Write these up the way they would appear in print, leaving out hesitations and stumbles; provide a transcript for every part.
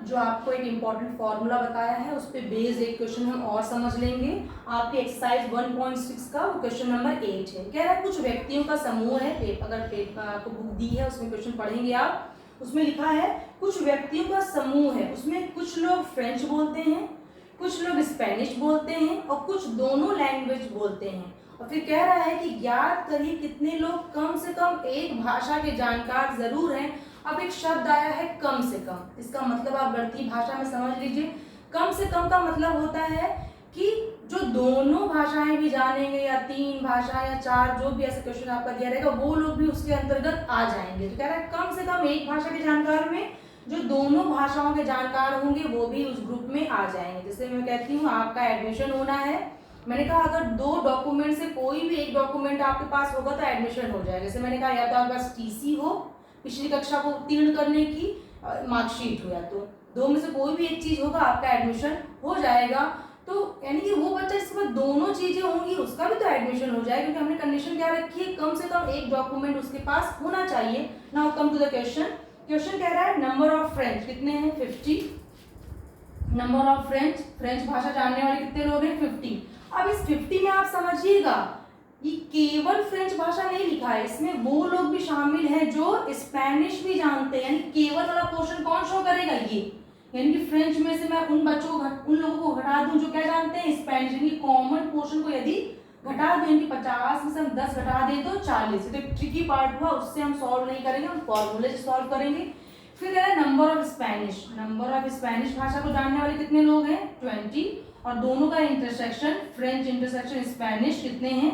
जो आपको एक इम्पॉर्टेंट फॉर्मूला बताया है उस पर बेस्ड एक क्वेश्चन हम और समझ लेंगे। आपकी एक्सरसाइज 1.6 का क्वेश्चन नंबर 8 है। कह रहा है कुछ व्यक्तियों का समूह है। अगर पेपर आपको बुक दी है उसमें क्वेश्चन पढ़ेंगे आप। उसमें लिखा है कुछ व्यक्तियों का समूह है, उसमें कुछ लोग फ्रेंच बोलते हैं, कुछ लोग स्पेनिश बोलते हैं और कुछ दोनों लैंग्वेज बोलते हैं। और फिर कह रहा है कि ज्ञात करिए कितने लोग कम से कम एक भाषा के जानकार जरूर हैं। अब एक शब्द आया है कम से कम, इसका मतलब आप गणितीय भाषा में समझ लीजिए। कम से कम का मतलब होता है कि जो दोनों भाषाएं भी जानेंगे या 3 भाषा या 4, जो भी ऐसा क्वेश्चन आपका दिया रहेगा वो लोग भी उसके अंतर्गत आ जाएंगे। तो कह रहा है कम से कम एक भाषा के जानकार में जो दोनों भाषाओं के जानकार होंगे वो भी उस ग्रुप में आ जाएंगे। जैसे मैं कहती हूँ आपका एडमिशन होना है, मैंने कहा अगर 2 डॉक्यूमेंट से कोई भी एक डॉक्यूमेंट आपके पास होगा तो एडमिशन हो जाएगा। जैसे मैंने कहा या तो आपके पास टीसी हो पिछली कक्षा को उत्तीर्ण करने की मार्कशीट हो, या तो 2 में से कोई भी एक चीज होगा आपका एडमिशन हो जाएगा। तो यानी कि वो बच्चा जिसके पास दोनों चीजें होंगी उसका भी तो एडमिशन हो जाएगा, क्योंकि हमने कंडीशन क्या रखी है कम से कम एक डॉक्यूमेंट उसके पास होना चाहिए। Now come to the question. Question कह रहा है नंबर ऑफ फ्रेंच कितने हैं 50। नंबर ऑफ फ्रेंच भाषा जानने वाले कितने लोग हैं 50। अब इस 50 में आप समझिएगा ये केवल फ्रेंच भाषा नहीं लिखा है, इसमें वो लोग भी शामिल हैं जो स्पेनिश भी जानते हैं। यानी केवल वाला पोर्शन कौन शो करेगा ये, यानी कि फ्रेंच में से मैं उन बच्चों को उन लोगों को घटा दूं जो क्या जानते हैं स्पेनिश। यानी कॉमन पोर्शन को यदि घटा दें, यानी 50 में से हम 10 घटा दें तो 40। तो ट्रिकी पार्ट हुआ, उससे हम सॉल्व नहीं करेंगे, हम फॉर्मूले से सॉल्व करेंगे। फिर कह रहा है number of Spanish. Number of Spanish भाषा को जानने वाले कितने लोग हैं 20, और दोनों का इंटरसेक्शन फ्रेंच इंटरसेक्शन स्पेनिश कितने हैं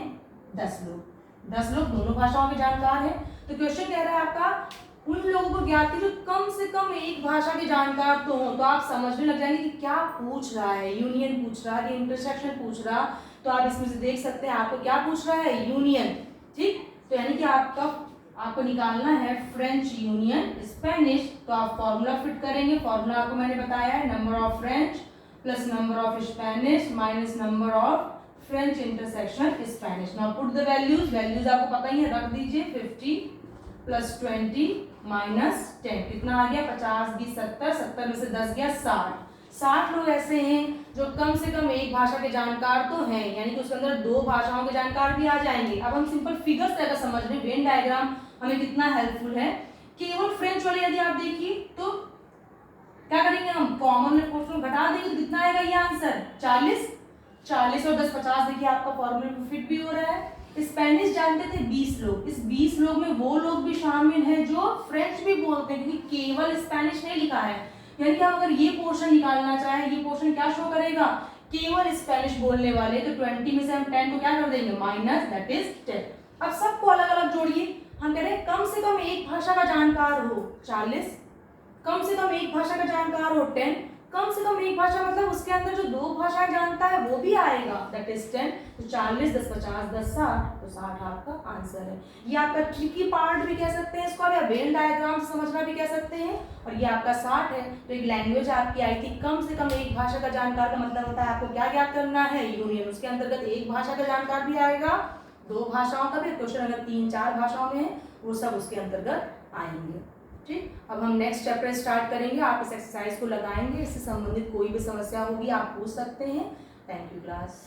10 लोग। 10 लोग दोनों भाषाओं के जानकार हैं। तो क्वेश्चन कह रहा है आपका उन लोगों को ज्ञात कीजिए जो कम से कम एक भाषा के जानकार तो हो। तो आप समझने लग जाएंगे कि क्या पूछ रहा है, यूनियन पूछ रहा है कि इंटरसेक्शन पूछ रहा। तो आप इसमें से देख सकते हैं आपको क्या पूछ रहा है यूनियन। ठीक, तो यानी कि आपको निकालना है फ्रेंच यूनियन स्पेनिश। तो आप फॉर्मूला फिट करेंगे। फॉर्मूला आपको मैंने बताया है number of French plus number of Spanish minus number of French intersection Spanish. Now put the values आपको पता ही है, रख दीजिए 50 प्लस 20 माइनस 10 कितना आ गया 50 20 70, 70 में से 10 गया 60। 60 लोग ऐसे हैं जो कम से कम एक भाषा के जानकार तो हैं, यानी कि उसके अंदर 2 भाषाओं के जानकार भी आ जाएंगे। अब हम सिंपल फिगर से अगर समझ लें वेन डायग्राम हमें कितना हेल्पफुल है। केवल फ्रेंच वाले यदि आप देखिए तो क्या करेंगे हम कॉमन में पोर्शन घटा देंगे तो कितना आएगा ये आंसर 40। 40 और 10 50 देखिए आपका फॉर्मूला फिट भी हो रहा है। स्पेनिश जानते थे 20 लोग, इस 20 लोग में वो लोग भी शामिल हैं जो फ्रेंच भी बोलते हैं, क्योंकि केवल स्पेनिश नहीं लिखा है। यानी कि अगर ये पोर्शन निकालना चाहे ये पोर्शन क्या शो करेगा केवल स्पेनिश बोलने वाले। तो 20 में से हम 10 को क्या कर देंगे माइनस, दैट इज 10। अब सबको अलग अलग जोड़िए। हम कह रहे हैं कम से कम एक भाषा का जानकार हो 40, कम से कम एक भाषा का जानकार हो 10, कम से कम एक भाषा मतलब उसके अंदर जो 2 भाषाएं जानता है वो भी आएगा, दैट इज 10। तो 40 10 50 10 60, तो 60 आपका आंसर है। ये आपका ट्रिकी पार्ट भी कह सकते हैं इसको, या वेन डायग्राम से समझना भी कह सकते हैं। और ये आपका 60 है। तो एक लैंग्वेज आपकी आई थी कम से कम एक भाषा का जानकार का मतलब होता है आपको क्या ज्ञात करना है यूनियन। उसके अंतर्गत एक भाषा का जानकार भी आएगा, 2 भाषाओं का भी। क्वेश्चन अगर 3-4 भाषाओं में है वो सब उसके अंतर्गत आएंगे। ठीक, अब हम नेक्स्ट चैप्टर स्टार्ट करेंगे। आप इस एक्सरसाइज को लगाएंगे, इससे संबंधित कोई भी समस्या होगी आप पूछ सकते हैं। Thank you class.